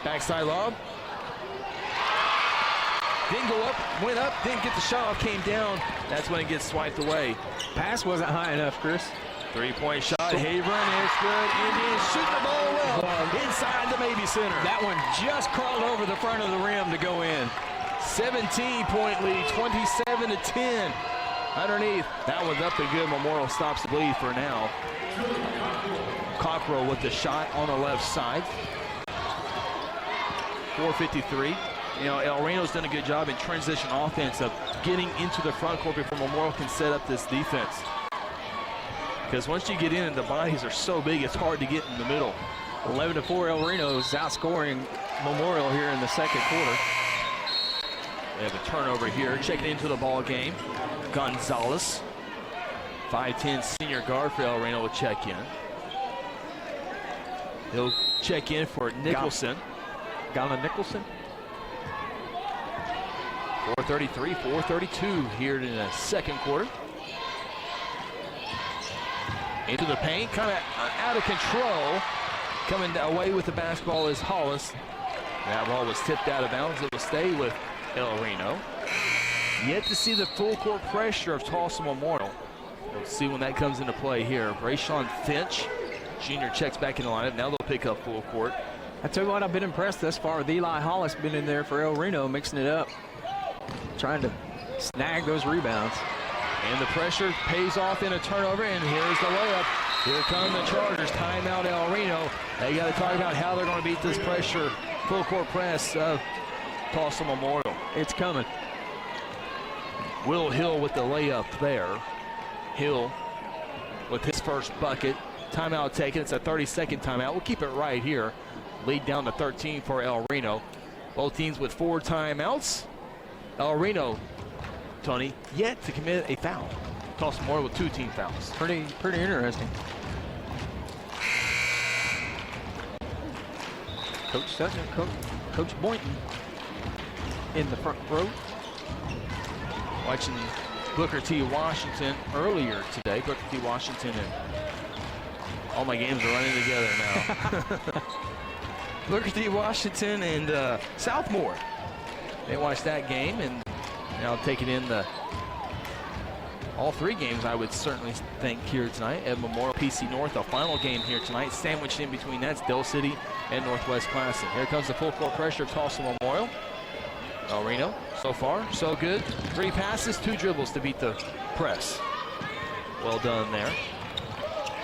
Backside lob. Didn't go up, went up, didn't get the shot off, came down. That's when it gets swiped away. Pass wasn't high enough, Chris. Three-point shot, Havern, it's good. Indians shoot the ball well inside the maybe center. That one just crawled over the front of the rim to go in. 17-point lead, 27-10. Underneath, that one's up and good. Memorial stops the bleed for now. Cockrell with the shot on the left side. 4:53. You know, El Reno's done a good job in transition offense of getting into the front court before Memorial can set up this defense. Because once you get in and the bodies are so big, it's hard to get in the middle. 11-4, El Reno is outscoring Memorial here in the second quarter. We have a turnover here. Checking into the ball game. Gonzalez, 5'10" senior guard for El Reno, will check in. He'll check in for Nicholson. Ghana Nicholson. 4:33, 4:32 here in the second quarter. Into the paint, kind of out of control. Coming away with the basketball is Hollis. That ball was tipped out of bounds. It will stay with El Reno. Yet to see the full court pressure of Tulsa Memorial. We'll see when that comes into play here. Brayshawn Finch, junior, checks back in the lineup. Now they'll pick up full court. I tell you what, I've been impressed thus far with Eli Hollis, been in there for El Reno, mixing it up, trying to snag those rebounds. And the pressure pays off in a turnover, and here's the layup. Here come the Chargers. Timeout El Reno. They got to talk about how they're going to beat this pressure, full court press of Tulsa Memorial. It's coming. Will Hill with the layup there. Hill with his first bucket. Timeout taken. It's a 30-second timeout. We'll keep it right here. Lead down to 13 for El Reno. Both teams with 4 timeouts. El Reno, Tony, yet to commit a foul. Tulsa Memorial with 2 team fouls. Pretty interesting. Coach Sutton, Coach Boynton in the front row. Watching Booker T. Washington earlier today. Booker T. Washington and all my games are running together now. Booker T. Washington and Southmore. They watched that game and now taking in all 3 games, I would certainly think, here tonight at Memorial PC North. The final game here tonight, sandwiched in between that's Del City and Northwest Classic. Here comes the full court pressure of Tulsa Memorial. El Reno, so far, so good. 3 passes, 2 dribbles to beat the press. Well done there.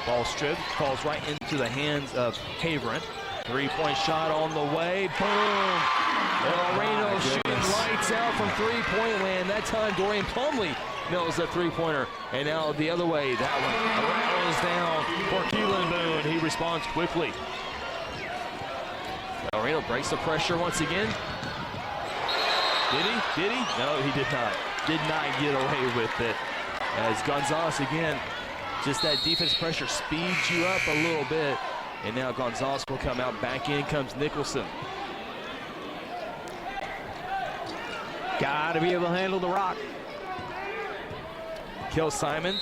Ball stripped, falls right into the hands of Havern. 3-point shot on the way, boom! El Reno shooting lights out from 3-point land. That time Dorian Plumley nails the 3-pointer. And now the other way, that one rattles down for Keelan Boone. He responds quickly. El Reno breaks the pressure once again. Did he? Did he? No, he did not. Did not get away with it. As Gonzalez again, just that defense pressure speeds you up a little bit. And now Gonzalez will come out. Back in comes Nicholson. Got to be able to handle the rock. Kel Simon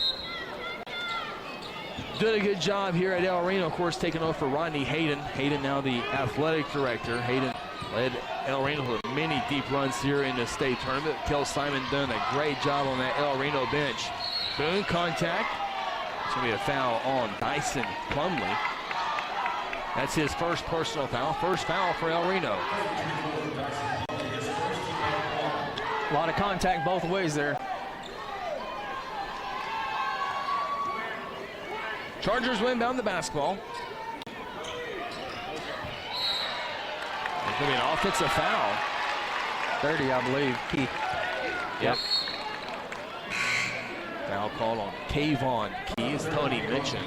doing a good job here at El Reno, of course, taking over for Rodney Hayden. Hayden now the athletic director. Hayden led El Reno to many deep runs here in the state tournament. Kel Simon done a great job on that El Reno bench. Boone, contact. It's going to be a foul on Dyson Plumley. That's his first personal foul. First foul for El Reno. A lot of contact both ways there. Chargers win down the basketball. It's going to be an offensive foul. 30, I believe. Keith. Yep. Foul called on Kayvon Key, as Tony mentioned.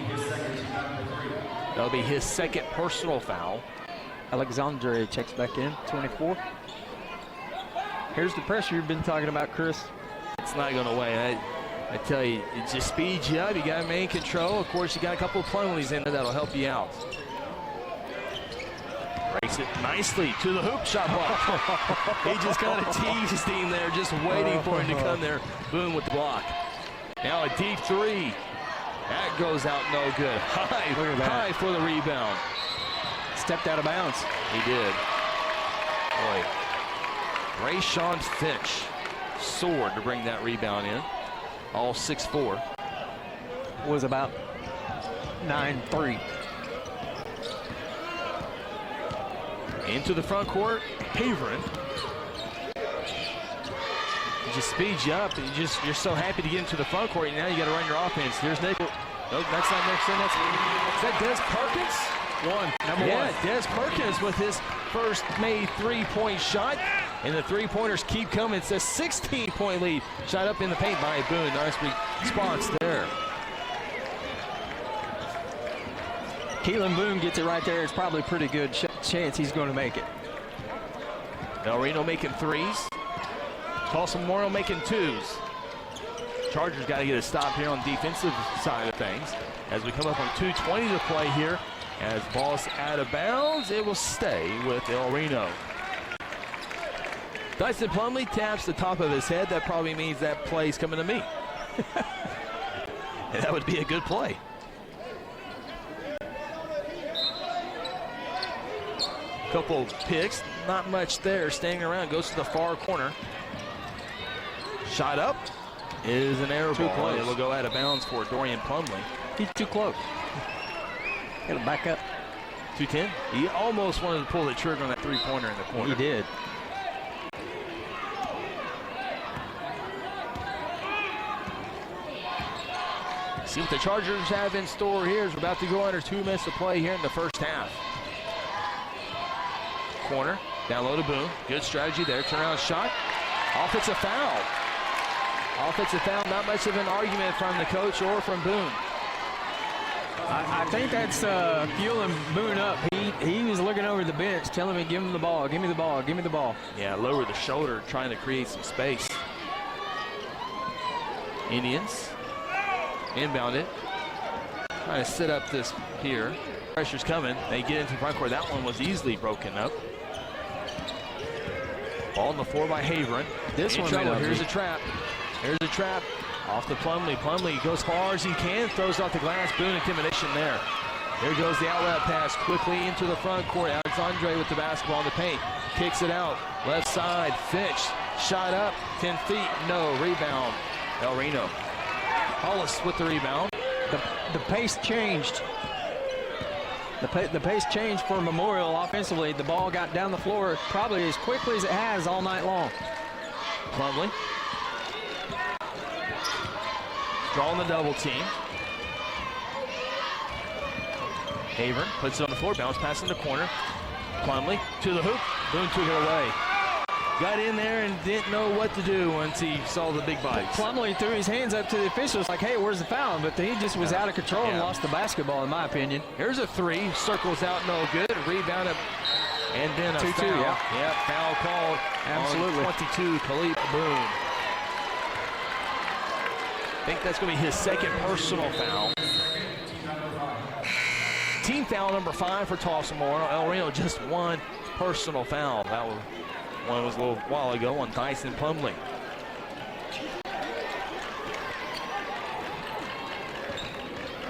That'll be his second personal foul. Alexandre checks back in, 24. Here's the pressure you've been talking about, Chris. It's not going away. I tell you, it just speeds you up. You got main control. Of course, you got a couple of penalties in there that'll help you out. Breaks it nicely to the hoop shot block. He just kind of teased him there, just waiting for him to come there. Boone with the block. Now a deep 3. That goes out no good. High for the rebound. Stepped out of bounds. He did. Boy, Rayshawn Finch soared to bring that rebound in. All 6'4". Was about 9'3". Into the front court, Haverin. It just speeds you up. You're so happy to get into the front court, and now you got to run your offense. Here's Nick. Nope, that's not Nixon. Is that Des Perkins? Number one. Des Perkins with his first made three-point shot. And the three-pointers keep coming. It's a 16-point lead. Shot up in the paint by Boone. Nice response there. Keelan Boone gets it right there. It's probably a pretty good chance he's going to make it. Reno making threes. Tulsa Memorial making twos. Chargers got to get a stop here on the defensive side of things. As we come up on 2:20 to play here. As ball's out of bounds, it will stay with Reno. Dyson Plumlee taps the top of his head. That probably means that play's coming to me. And that would be a good play. Couple picks, not much there. Staying around, goes to the far corner. Shot up is an error ball. It will go out of bounds for Dorian Plumlee. He's too close. Got to back up. 2-10. He almost wanted to pull the trigger on that three-pointer in the corner. He did. See what the Chargers have in store here. We're about to go under 2 minutes to play here in the first half. Corner, down low to Boone. Good strategy there. Turnaround shot. Offensive foul. Offensive foul. Not much of an argument from the coach or from Boone. I think that's fueling Boone up. He was looking over the bench, telling me, give him the ball, give me the ball, give me the ball. Yeah, lower the shoulder, trying to create some space. Indians inbound it. Trying to set up this here. Pressure's coming. They get into the front court. That one was easily broken up. Ball on the floor by Haverin. This one, here's a trap. Here's a trap. Off the Plumlee. Plumlee goes far as he can. Throws off the glass. Boone intimidation there. Here goes the outlet pass quickly into the front court. Alexandre with the basketball in the paint. Kicks it out. Left side. Finch. Shot up. 10 feet. No. Rebound. Reno. Hollis with the rebound. The pace changed. The pace changed for Memorial offensively. The ball got down the floor probably as quickly as it has all night long. Plumlee. Drawing the double team. Haverin puts it on the floor. Bounce pass in the corner. Plumlee to the hoop. Boone took it away. Got in there and didn't know what to do once he saw the big bodies. Plumlee threw his hands up to the officials like, hey, where's the foul? But he just was out of control and lost the basketball, in my opinion. Here's a three. Circles out, no good. Rebound up. And then a 2-2, foul. yeah. Foul called. Absolutely. On 22, Khalid Boone. I think that's going to be his second personal foul. Team foul number 5 for Tulsa Memorial. Reno just one personal foul. That one was a little while ago on Dyson Plumlee.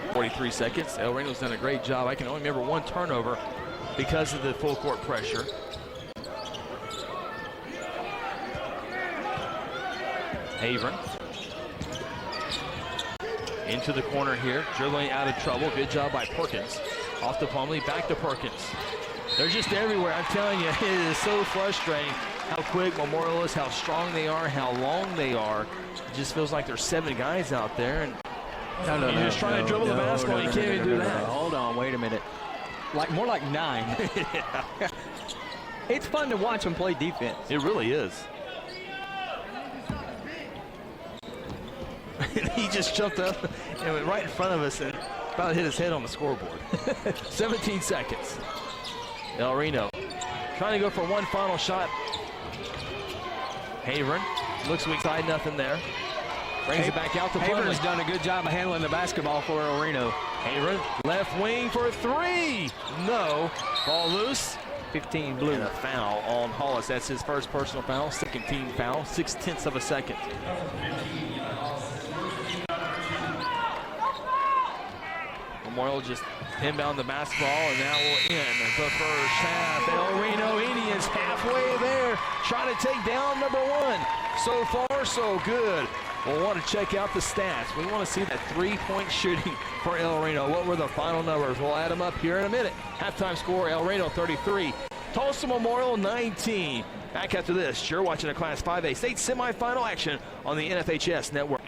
.43 seconds. Reno's done a great job. I can only remember one turnover because of the full court pressure. Haverin. Into the corner here, dribbling out of trouble. Good job by Perkins. Off to Plumlee, back to Perkins. They're just everywhere. I'm telling you, it is so frustrating how quick Memorial is, how strong they are, how long they are. It just feels like there's 7 guys out there, and you're just trying to dribble the basketball. You can't even do that. Hold on, wait a minute. More like 9. It's fun to watch them play defense. It really is. He just jumped up and went right in front of us and about hit his head on the scoreboard. 17 seconds. Reno trying to go for one final shot. Haverin looks weak side, nothing there. Brings it back out to Plumlee. Haverin's done a good job of handling the basketball for Reno. Haverin left wing for a 3. No. Ball loose. 15 blue. And a foul on Hollis. That's his first personal foul, second team foul, 0.6 of a second. Memorial just inbound the basketball, and now we'll end the first half. Reno Indians halfway there. trying to take down number 1. So far, so good. We'll want to check out the stats. We want to see that three-point shooting for El Reno. What were the final numbers? We'll add them up here in a minute. Halftime score, El Reno 33, Tulsa Memorial 19. Back after this, you're watching a Class 5A state semifinal action on the NFHS Network.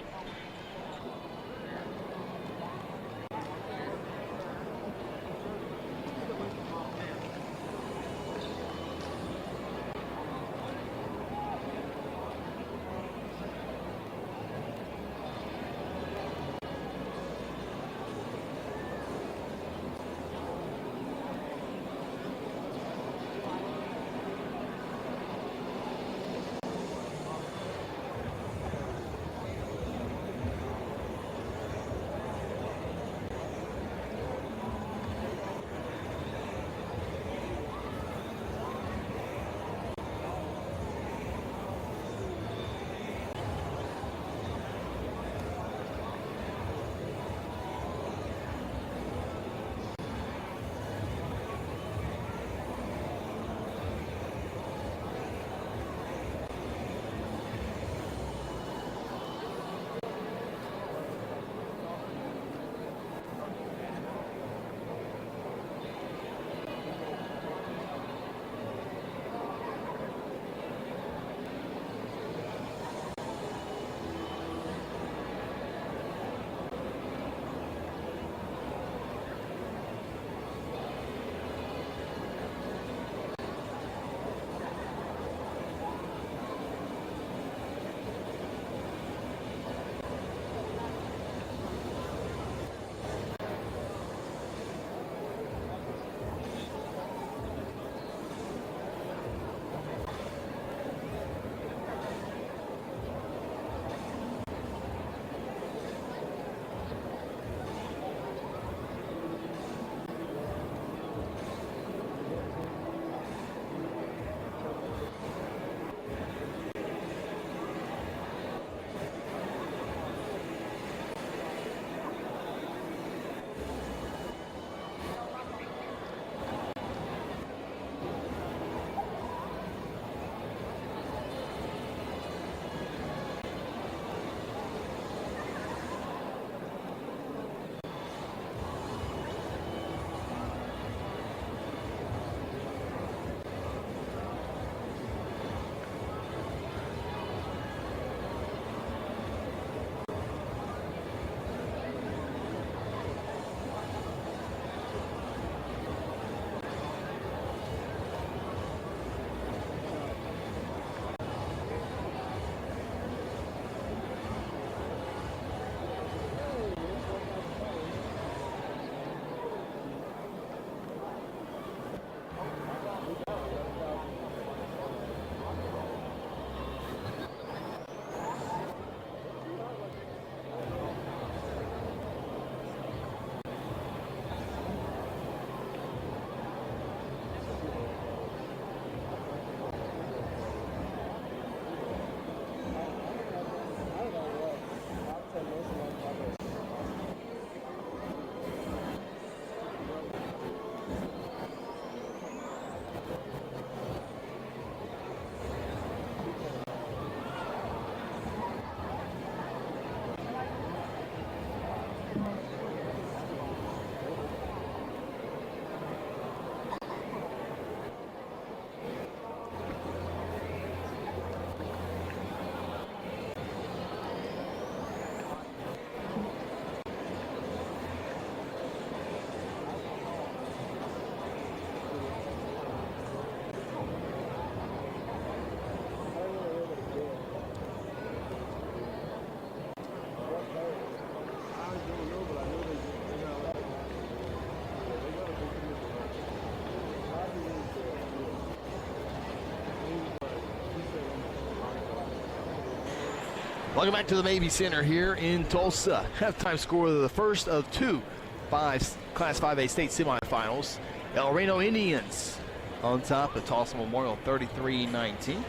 Welcome back to the Mabee Center here in Tulsa. Halftime score of the first of two Class 5A state semifinals. El Reno Indians on top of Tulsa Memorial 33-19.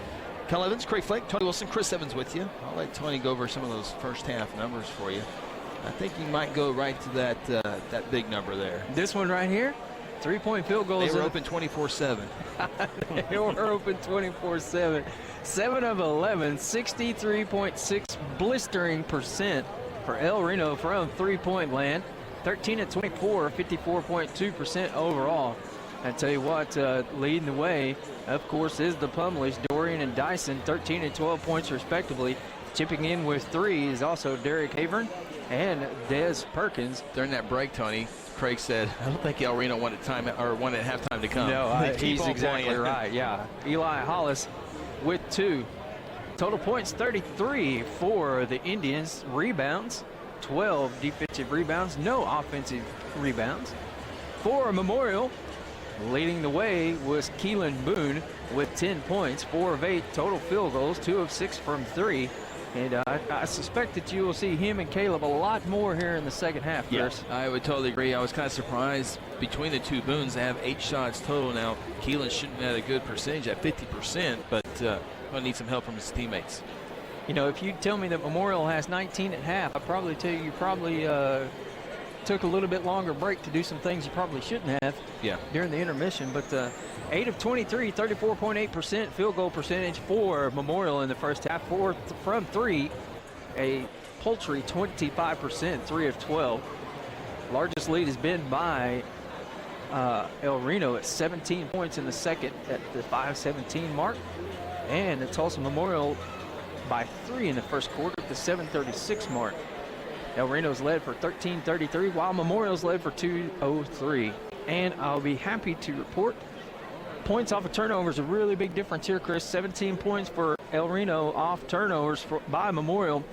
Kel Evans, Craig Flake, Tony Wilson, Chris Evans with you. I'll let Tony go over some of those first half numbers for you. I think you might go right to that big number there. This one right here, 3-point field goals. They were open 24/7. They were open 24/7. 7 of 11, 63.6 blistering percent for El Reno from three-point land. 13 of 24, 54.2% overall. I tell you what, leading the way, of course, is the Pumleys, Dorian and Dyson, 13 and 12 points respectively. Chipping in with 3 is also Derek Havern and Des Perkins. During that break, Tony, Craig said, "I don't think El Reno wanted halftime to come." No, he's exactly playing. right. Yeah, Eli Hollis with 2. Total points 33 for the Indians. Rebounds 12 defensive rebounds, no offensive rebounds. For Memorial, leading the way was Keelan Boone with 10 points, 4 of 8 total field goals, 2 of 6 from 3. And I suspect that you will see him and Caleb a lot more here in the second half, Chris. Yeah, I would totally agree. I was kind of surprised between the two Boones. They have 8 shots total now. Keelan shooting at a good percentage at 50%, but going to need some help from his teammates. You know, if you tell me that Memorial has 19 at half, I'd probably tell you probably took a little bit longer break to do some things you probably shouldn't have during the intermission. But 8 of 23, 34.8% field goal percentage for Memorial in the first half. 4 from 3, a paltry 25%, 3 of 12. Largest lead has been by El Reno at 17 points in the second at the 5:17 mark. And the Tulsa Memorial by 3 in the first quarter at the 7:36 mark. El Reno's led for 13:33, while Memorial's led for 2:03. And I'll be happy to report points off of turnovers, a really big difference here, Chris. 17 points for El Reno off turnovers by Memorial,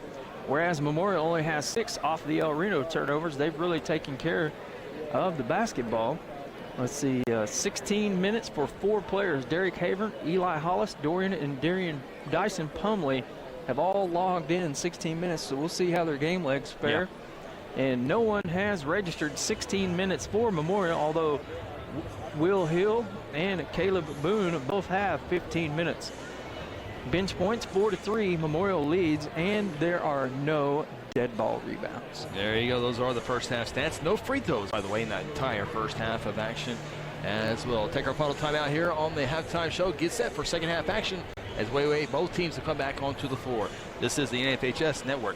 whereas Memorial only has 6 off the El Reno turnovers. They've really taken care of the basketball. Let's see, 16 minutes for 4 players. Derek Havern, Eli Hollis, Dorian, and Dyson Pumley have all logged in 16 minutes, so we'll see how their game legs fare. Yeah. And no one has registered 16 minutes for Memorial, although Will Hill and Caleb Boone both have 15 minutes. Bench points 4-3, Memorial leads, and there are no dead ball rebounds. There you go. Those are the first half stats. No free throws, by the way, in that entire first half of action as well. Take our final timeout here on the halftime show. Get set for second half action as we wait both teams to come back onto the floor. This is the NFHS Network.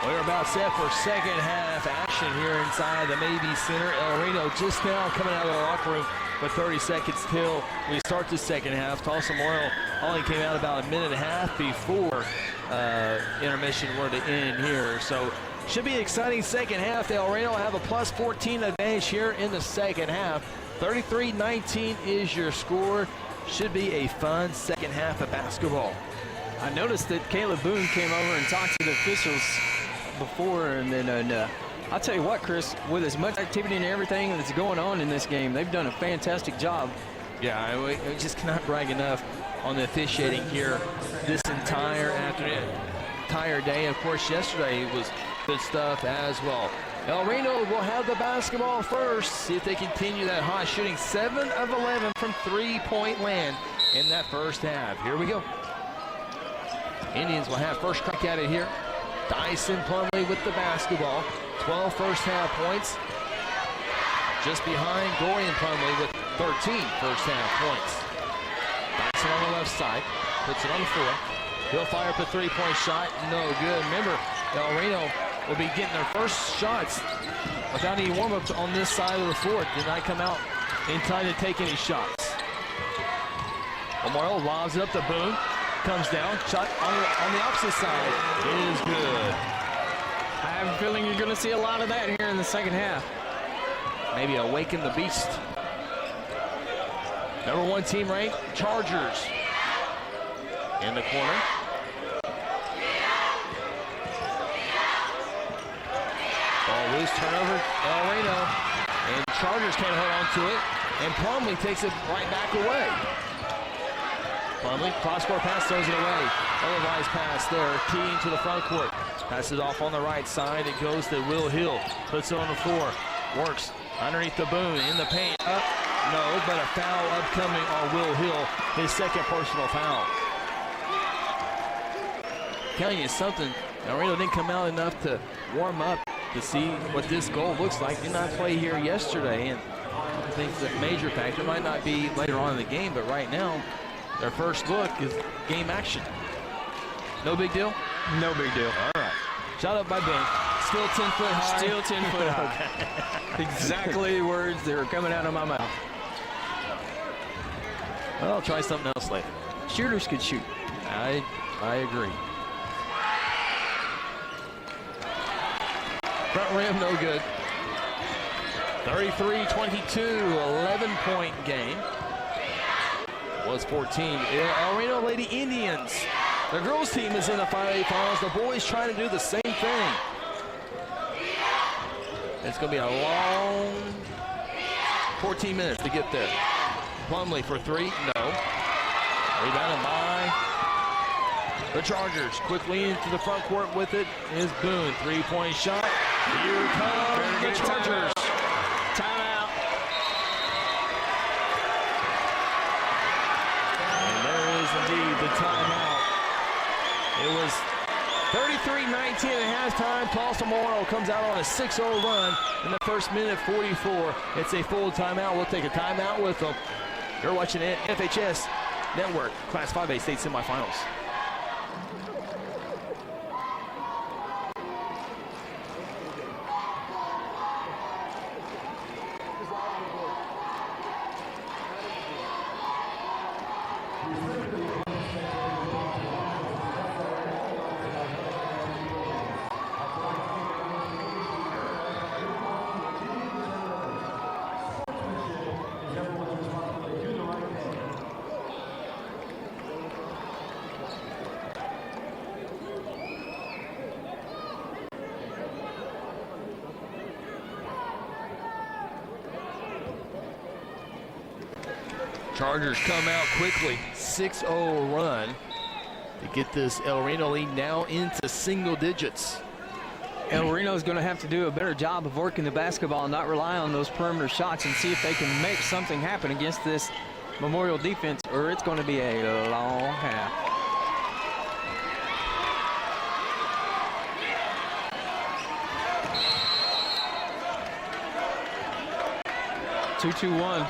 We're about set for second half action here inside the Maybe Center. El Reno just now coming out of the locker room with 30 seconds till we start the second half. Tulsa Memorial only came out about a minute and a half before intermission were to end here. So should be an exciting second half. El Reno have a plus 14 advantage here in the second half. 33-19 is your score. Should be a fun second half of basketball. I noticed that Caleb Boone came over and talked to the officials before, and then I'll tell you what, Chris, with as much activity and everything that's going on in this game, they've done a fantastic job. Yeah, we just cannot brag enough on the officiating here this entire afternoon, entire day. Of course, yesterday was good stuff as well. El Reno will have the basketball first. See if they continue that hot shooting. 7 of 11 from three-point land in that first half. Here we go. Indians will have first crack at it here. Dyson Plumley with the basketball. 12 first half points. Just behind Dorian Plumley with 13 first half points. Dyson on the left side. Puts it on the floor. He'll fire up a three-point shot. No good. Remember, El Reno will be getting their first shots without any warm-ups on this side of the floor. Did not come out in time to take any shots. Memorial lobs it up to Boone. Comes down, shot on the opposite side. It is good. I have a feeling you're going to see a lot of that here in the second half. Maybe awaken the beast. Number 1 team ranked, Chargers. In the corner. Ball loose, turnover, El Reno. And Chargers can't hold on to it. And Plumlee takes it right back away. Plumlee, cross-court pass, throws it away. Otherwise pass there, keying to the front court. Passes off on the right side. It goes to Will Hill. Puts it on the floor. Works underneath the Boone, in the paint. Up, no, but a foul upcoming on Will Hill. His second personal foul. Telling you something, El Reno didn't come out enough to warm up to see what this goal looks like. Did not play here yesterday, and I think the major factor might not be later on in the game, but right now, their first look is game action. No big deal? No big deal. All right. Shot up by Boone. Still 10 foot high. Still 10 foot high. Exactly the words that were coming out of my mouth. Well, I'll try something else later. Shooters could shoot. I agree. Front rim, no good. 33-22, 11-point game. Was 14. El Reno Lady Indians. The girls team is in the 5A finals. The boys trying to do the same thing. It's going to be a long 14 minutes to get there. Plumlee for 3, no. Rebounded by the Chargers. Quickly into the front court with it is Boone. 3-point shot. Here come the Chargers. Timeout. And there is indeed the timeout. It was 33-19 at halftime. Tulsa Memorial comes out on a 6-0 run in the first minute 44. It's a full timeout. We'll take a timeout with them. You're watching FHS Network Class 5A State Semifinals. Chargers come out quickly, 6-0 run to get this El Reno lead now into single digits. El Reno is going to have to do a better job of working the basketball and not rely on those perimeter shots and see if they can make something happen against this Memorial defense, or it's going to be a long half. 2-2-1.